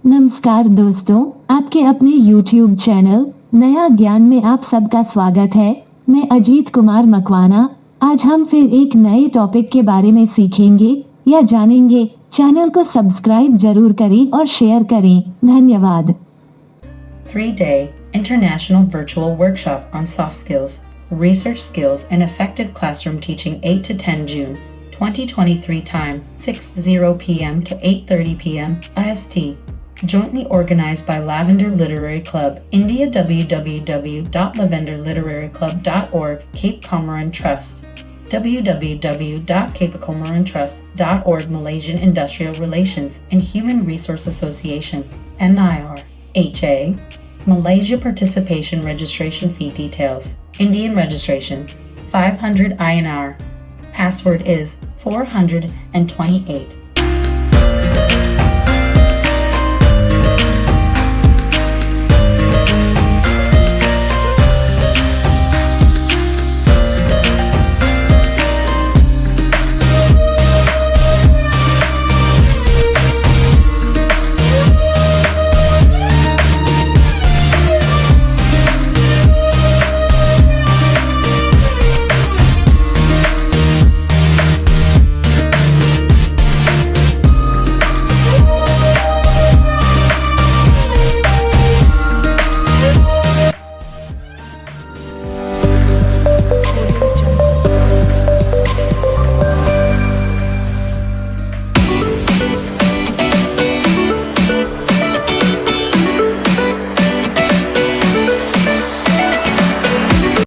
नमस्कार दोस्तों, आपके अपने YouTube चैनल नया ज्ञान में आप सबका स्वागत है। मैं अजीत कुमार मकवाना। आज हम फिर एक नए टॉपिक के बारे में सीखेंगे या जानेंगे। चैनल को सब्सक्राइब जरूर करें और शेयर करें। धन्यवाद। 3-day International Virtual Workshop on Soft Skills, Research Skills and Effective Classroom Teaching 8 to 10 June 2023 Time 6:00 p.m. to 8:30 p.m. IST. Jointly organized by Lavender Literary Club, India, www.lavenderliteraryclub.org, Cape Comorin Trust, www.capecomorintrust.org, Malaysian Industrial Relations and Human Resource Association, MIRHA, Malaysia Participation Registration Fee Details, Indian Registration, 500 INR, Password is 428.